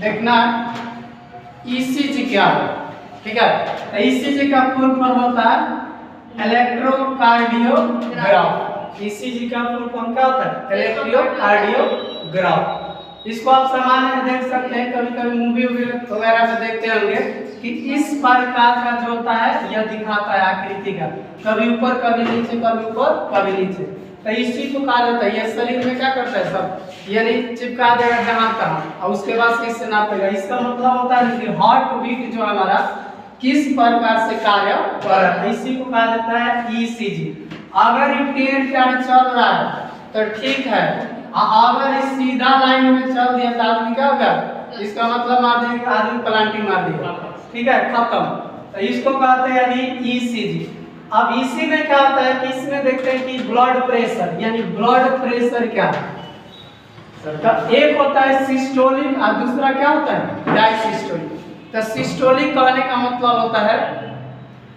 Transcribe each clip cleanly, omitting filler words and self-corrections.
देखना ईसीजी क्या है, ठीक है। तो ईसीजी का फुल फॉर्म होता है इलेक्ट्रोकार्डियोग्राफ। ईसीजी का फुल फॉर्म क्या होता है? इलेक्ट्रोकार्डियोग्राफ। इसको आप सामान्य में देख सकते हैं, कभी कभी मूवी वगैरह में देखते होंगे कि इस प्रकार का जो होता है यह दिखाता है आकृति का, कभी ऊपर कभी नीचे, कभी ऊपर कभी नीचे। तो इस चीज को कहा जाता है, यह शरीर में क्या करता है सब, यानी चिपका देगा जहां तहां और उसके बाद इससे नापेगा। इसका मतलब होता है कि हार्ट बीट जो हमारा किस प्रकार से कार्य कर रहा है, इसी को कहा जाता है ईसीजी। अगर ये टेढ़ टेढ़ चल रहा है तो ठीक है, अगर इस सीधा लाइन में चल दिया तो आदमी क्या होगा, इसका मतलब मार देगा, आदमी प्लांटिंग मार देगा, ठीक है, खत्म। तो इसको कहते हैं यानी ईसीजी। अब इसी में क्या होता है कि इसमें देखते हैं कि ब्लड प्रेशर, यानी ब्लड प्रेशर क्या है, एक होता है सिस्टोलिक और दूसरा क्या होता है डायसिस्टोलिक। तो सिस्टोलिक कहने का मतलब होता है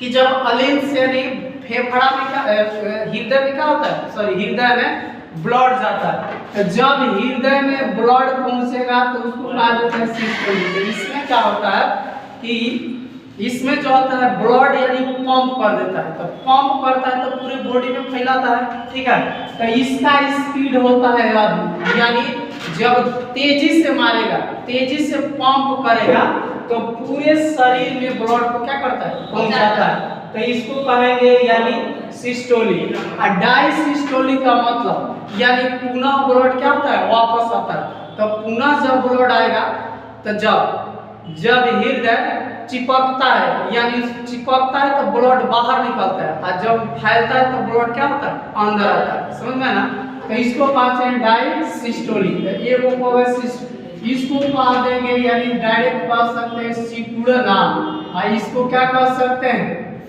कि जब अलिंद से यानी फेफड़ा में क्या, हृदय में क्या होता है, सॉरी हृदय में ब्लड जाता है। तो जब हृदय में ब्लड पहुंचेगा तो उसको कहा जाता है सिस्टोलिक। इसमें क्या होता है कि इसमें जो होता है ब्लड यानी पंप कर देता है, तो पंप करता है तो पूरी बॉडी में फैलाता है, ठीक है। तो इसका स्पीड होता है यानी जब तेजी से मारेगा, तेजी से पंप करेगा तो पूरे शरीर में ब्लड को क्या करता है, पहुंचाता है। तो इसको कहेंगे यानी सिस्टोलिक। और डायसिस्टोलिक का मतलब यानी पुनः ब्लड क्या होता है, वापस आता है। तो पुनः जब ब्लड आएगा तो जब हृदय चिपकता है, यानी चिपकता है तो ब्लड बाहर निकलता है, और जब फैलता है तो ब्लड क्या होता है, अंदर आता है, समझ में ना। तो इसको कहते हैं डायसिस्टोलिक। ये वो इसको कह देंगे यानी डायरेक्ट कह सकते हैं सिकुड़ना, और इसको क्या कह सकते हैं,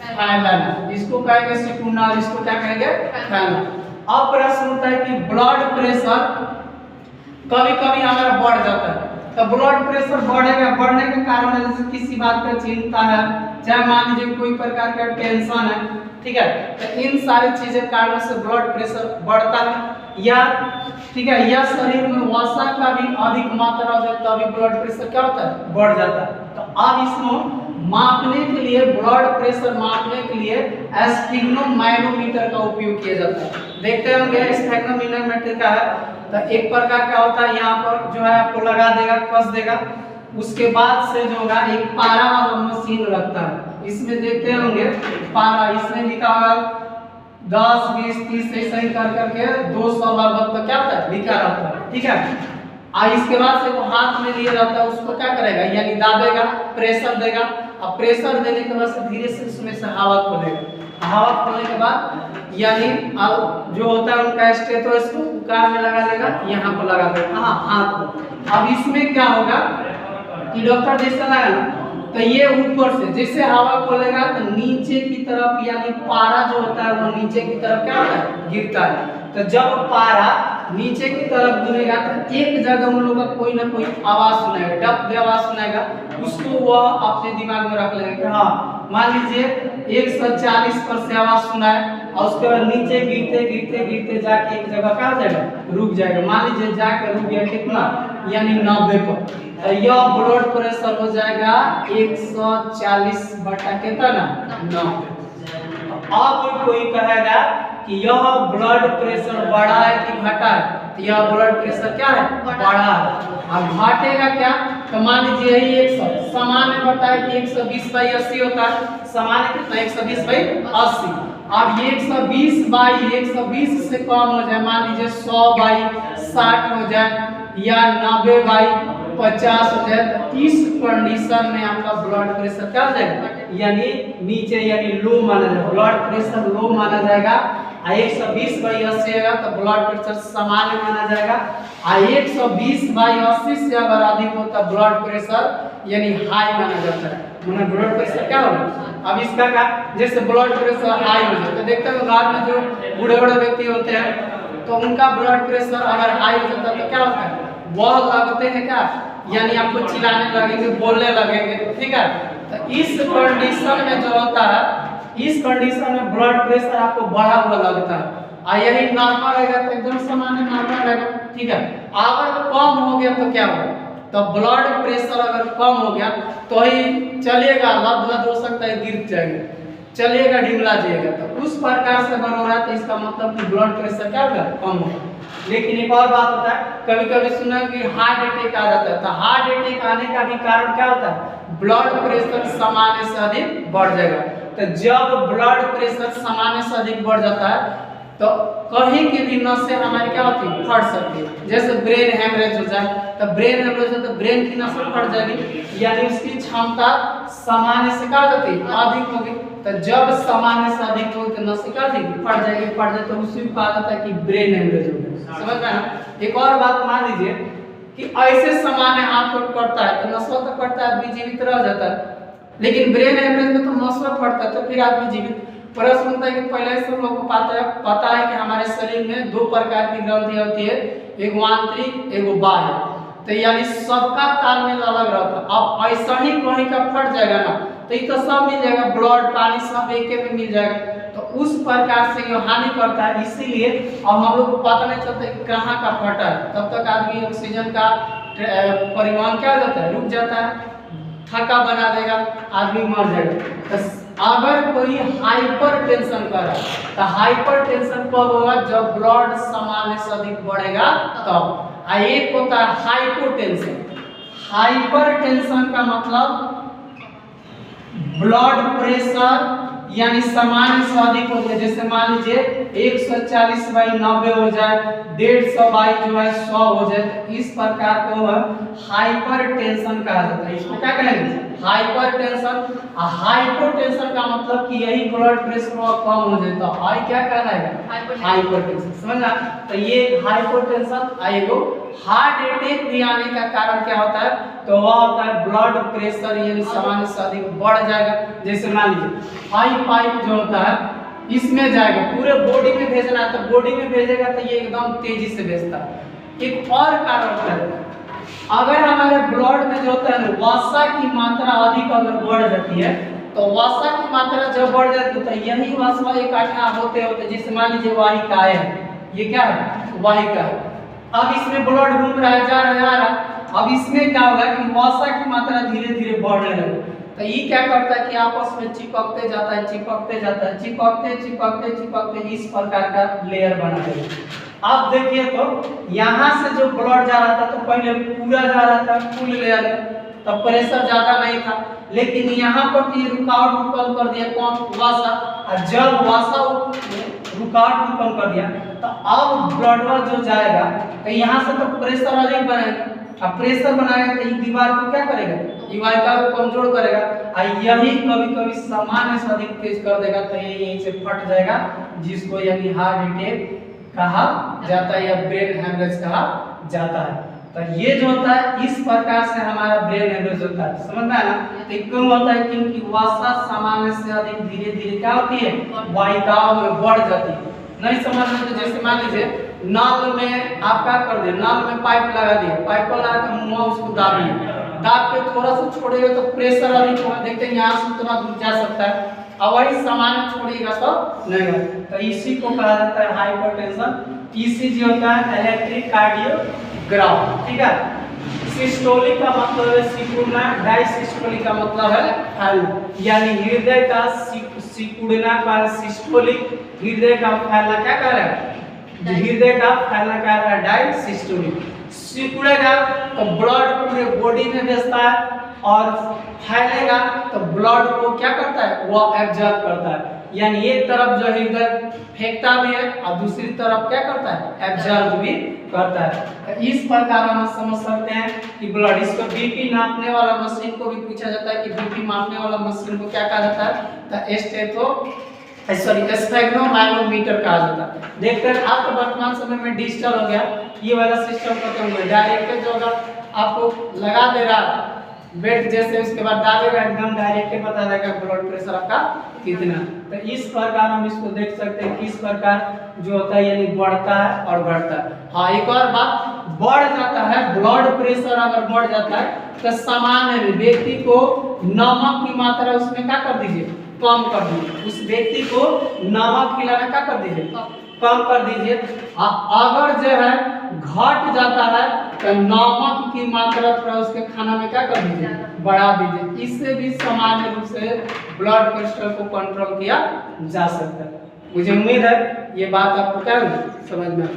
फैलना। इसको कहेंगे सिकुड़ना, इसको क्या कहेंगे, फैलना। अब प्रश्न होता है कि ब्लड प्रेशर कभी कभी हमारा बढ़ जाता है, तो ब्लड प्रेशर बढ़ेगा, बढ़ने के कारण जैसे किसी बात का चिंता है, चाहे मान लीजिए कोई प्रकार का टेंशन है, ठीक है, तो इन सारी चीजें कारण से ब्लड प्रेशर बढ़ता है। या ठीक है, या शरीर में वसा का भी अधिक मात्रा हो जाए तो अभी ब्लड प्रेशर क्या होता है, बढ़ जाता है। तो अब इसको मापने के लिए, ब्लड प्रेशर मापने के लिए स्फिग्नोमैनोमीटर का उपयोग किया जाता है। देखते होंगे स्फिग्नोमैनोमीटर का है, तो एक प्रकार का होता है, यहाँ पर जो है आपको लगा देगा, कस देगा, उसके बाद से जो होगा एक पारा वाला मशीन रखता है। इसमें देखते होंगे पारा, इसमें लिखा होगा 10, 20, 30 ऐसे ही कर करके 200 लगभग तक क्या होता है, लिखा रहता है, ठीक है। इसके बाद से वो हाथ में लिए रहता है, उसको क्या करेगा, यानी दाबेगा, प्रेशर देगा, और प्रेशर देने के बाद से धीरे से उसमें से हवा खोलेगा। हवा खोलने के बाद यानी जो होता है उनका स्टेथोस्कोप कान में लगा लेगा, यहाँ पर लगा देगा, हाँ हाथ को। अब इसमें क्या होगा कि डॉक्टर जैसा लगा ना, तो ये ऊपर से जैसे हवा खोलेगा तो नीचे की तरफ, यानी पारा जो होता है वो नीचे की तरफ क्या होता है, गिरता है। तो जब पारा नीचे की तरफ गिरेगा तो एक जगह उन लोगों का कोई ना कोई आवाज सुनाएगा, डप आवाज सुनाएगा, उसको वह अपने दिमाग में रख लेगा कि हाँ मान लीजिए 140 पर से आवाज सुना है, और उसके बाद नीचे गिरते गिरते गिरते जाके एक जगह क्या हो जाएगा, रुक जाएगा। मान लीजिए जाके रुक गया कितना, यानी 90 पर, तो यह ब्लड प्रेशर हो जाएगा 140 बटा कितना, 9। अब कोई कहेगा कि यह ब्लड प्रेशर बढ़ा है कि घटा है, तो यह ब्लड प्रेशर क्या है, बढ़ा है। अब घटेगा क्या, तो मान लीजिए यही 100 सामान्य बताया कि 120/80 होता है, सामान्य कितना 120/80। अब ये 120 से कम हो जाए, मान लीजिए 100/60 हो जाए या 90/50 हो जाए, तो इस कंडीशन में आपका ब्लड प्रेशर क्या हो जाएगा, यानी नीचे, यानी लो माना जाएगा, ब्लड प्रेशर लो माना जाएगा। 120/80 होगा तो ब्लड प्रेशर सामान्य माना जाएगा, और 120/80 से अगर अधिक होता ब्लड प्रेशर यानी हाई माना जाता है। माना ब्लड प्रेशर क्या होगा, अब इसका क्या, जैसे ब्लड प्रेशर हाई हो जाता है, देखते हैं घर में जो बूढ़े व्यक्ति होते हैं तो उनका ब्लड प्रेशर अगर हाई हो जाता है तो क्या होता है, वह लगते हैं क्या, यानी आपको चिल्लाने लगेंगे, बोलने लगेंगे, ठीक है। तो इस कंडीशन में जो होता है, इस कंडीशन में ब्लड प्रेशर आपको बढ़ा हुआ लगता है, और यही नॉर्मल रहेगा तो एकदम सामान्य नॉर्मल रहेगा, ठीक है। अगर कम हो गया तो क्या होगा, तो ब्लड प्रेशर अगर कम हो गया तो ही चलिएगा, लद हो सकता है गिर जाएगा, चलिएगा ढिमला जाएगा। तो उस प्रकार से अगर हो रहा है तो इसका मतलब कि ब्लड प्रेशर क्या होगा, कम होगा। लेकिन एक और बात होता है, कभी कभी सुना कि हार्ट अटैक आ जाता है, तो हार्ट अटैक आने का भी कारण क्या होता है, ब्लड प्रेशर सामान्य से अधिक बढ़ जाएगा। तो जब ब्लड प्रेशर सामान्य से अधिक बढ़ जाता है तो कहीं की भी नसें हमारी क्या होती है, फट सकती है। जैसे ब्रेन हेमरेज हो जाए, तो ब्रेन हेमरेज हो तो ब्रेन की नसें फट जाएगी, यानी उसकी क्षमता सामान्य से क्या होती है, अधिक होगी। तो जब सामान्य से अधिक होगी तो नसें क्या होती है, फट जाएगी, फट जाए तो उसी को कहा जाता है कि ब्रेन हेमरेज हो गया। समझ में ना। एक और बात मान लीजिए कि ऐसे सामान्य हाथ कटता है तो नसों तो कटता है, आदमी जीवित रह जाता है, लेकिन ब्रेन हेमरेज में तो नसों फटता है तो फिर आदमी जीवित। प्रश्न होता है कि पहले से हम लोग को पता है कि हमारे शरीर में दो प्रकार की ग्रंथि होती है, एक आंतरिक एक बाह्य। तो यानी सबका तालमेल अलग रहता है। अब ऐसा ही कहीं का फट जाएगा ना तो ये तो सब मिल जाएगा, ब्लड पानी सब एक में मिल जाएगा, तो उस प्रकार से ये हानि करता है। इसीलिए अब हम लोग को पता नहीं चलता कि कहाँ का फटा है, तब तक आदमी ऑक्सीजन का परिवहन क्या हो जाता है, रुक जाता है, थका बना देगा, आदमी मर जाएगा। तो अगर कोई हाइपर टेंशन कर रहा है तो हाइपर टेंशन कब होगा, जब ब्लड सामान्य से अधिक बढ़ेगा तब। एक होता है हाइपोटेंशन। हाइपर टेंशन का मतलब ब्लड प्रेशर यानी सामान्य से अधिक हो जाए, जैसे मान लीजिए 140/90 हो जाए, 150 जो है 100 हो जाए, तो इस प्रकार को हाइपर टेंशन कहा जाता है। इसको क्या कहेंगे, हाइपर टेंशन। हाइपोटेंशन का मतलब कि यही ब्लड प्रेशर कम हो जाए तो हाई क्या कहलाएगा, हाइपर टेंशन। समझना। तो ये हाइपोटेंशन आएगा। हार्ट अटैक भी आने का कारण क्या होता है, तो वह होता है ब्लड प्रेशर यानी सामान्य से अधिक बढ़ जाएगा। जैसे मान लीजिए हाई पाइप जो होता है इसमें जाएगा, पूरे बॉडी में भेजना है, तो बॉडी में भेजेगा तो ये एकदम तेजी से भेजता है। एक और कारण होता है, अगर हमारे ब्लड में जो होता है ना वसा की मात्रा अधिक अगर बढ़ जाती है, तो वसा की मात्रा जब बढ़ जाती है तो यही वसा इकट्ठा होते होते, जैसे मान लीजिए वाहिका है, ये क्या है, वाहिका है। अब इसमें ब्लड घूम रहा है, जा रहा है, अब इसमें क्या होगा कि वसा की मात्रा धीरे धीरे बढ़ने लगे, तो ये क्या करता है कि आपस में चिपकते जाता है, चिपकते जाता है, चिपकते चिपकते चिपकते इस प्रकार का लेयर बना देगा। अब देखिए तो यहाँ से जो ब्लड जा रहा था तो पहले पूरा जा रहा था फुल लेयर में, तब प्रेशर ज्यादा नहीं था, लेकिन यहाँ पर ये रुकावट उत्पन्न कर दिया, कौन, वसा। जब वसा रुकावट उत्पन्न कर दिया तो अब ब्लड जो जाएगा तो यहाँ से तो प्रेशर अधिक बनेगा, अब प्रेशर बनाएगा तो ये दीवार को क्या करेगा, ये वाहिका को कमजोर करेगा, और यही कभी कभी सामान्य से अधिक तेज कर देगा तो ये यहीं से फट जाएगा, जिसको यानी हार्ट अटैक कहा जाता है या ब्रेन हेमरेज कहा जाता है। तो ये जो होता है इस प्रकार से हमारा ब्रेन हेमरेज होता है। समझ में आया ना। तो क्यों होता है, क्योंकि वसा सामान्य से अधिक धीरे धीरे क्या होती है, वाहिकाओं में बढ़ जाती है। नहीं समझ में तो जैसे मान लीजिए नल में आप क्या कर दिए, नल में पाइप लगा दिए, पाइप लगा के मुंह उसको दाबिए, दाब के थोड़ा सा छोड़िएगा तो प्रेशर अधिक होगा, देखते हैं यहाँ से उतना दूर जा सकता है, अब वही सामान्य छोड़िएगा तो नहीं होगा। तो इसी को कहा जाता है हाइपरटेंशन। ईसीजी होता है इलेक्ट्रिक कार्डियोग्राम, ठीक है। सिस्टोलिक का मतलब है सिकुड़ना, डायसिस्टोलिक का मतलब है फैलना, यानी हृदय का सिकुड़ना का सिस्टोलिक, हृदय का फैलना क्या कह रहा है, हृदय का फैलना क्या है, डायसिस्टोलिक। सिकुड़ेगा तो ब्लड पूरे बॉडी में भेजता है और फैलेगा तो ब्लड को क्या करता है, वो एब्जॉर्ब करता है, यानी एक तरफ जो हृदय फेंकता भी है और दूसरी तरफ क्या करता है, एब्जॉर्ब भी करता है। तो इस प्रकार हम समझ सकते हैं कि ब्लड, इसको बीपी नापने वाला मशीन को भी पूछा जाता है कि बीपी मापने वाला मशीन को क्या कहा जाता है, तो स्फेग्नोमाइलोमीटर कहा जाता है। देखते हैं आप तो वर्तमान समय में डिजिटल हो गया, ये वाला सिस्टम खत्म हो गया, डायरेक्ट जो होगा आपको लगा दे रहा बेड जैसे, उसके बाद दाबेगा एकदम डायरेक्ट पता लगेगा ब्लड प्रेशर आपका कितना। तो इस प्रकार हम इसको देख सकते हैं किस प्रकार जो होता है यानी बढ़ता है और घटता है। हाँ, एक और बात, बढ़ जाता है ब्लड प्रेशर, अगर बढ़ जाता है तो सामान्य व्यक्ति को नमक की मात्रा उसमें क्या कर दीजिए, कम कर दीजिए, उस व्यक्ति को नमक खिलाना क्या कर दीजिए, कम कर दीजिए। अगर जो है घट जाता है तो नमक की मात्रा थोड़ा उसके खाना में क्या कर दीजिए, बढ़ा दीजिए। इससे भी सामान्य रूप से ब्लड प्रेशर को कंट्रोल किया जा सकता है। मुझे उम्मीद है ये बात आपको क्या समझ में आ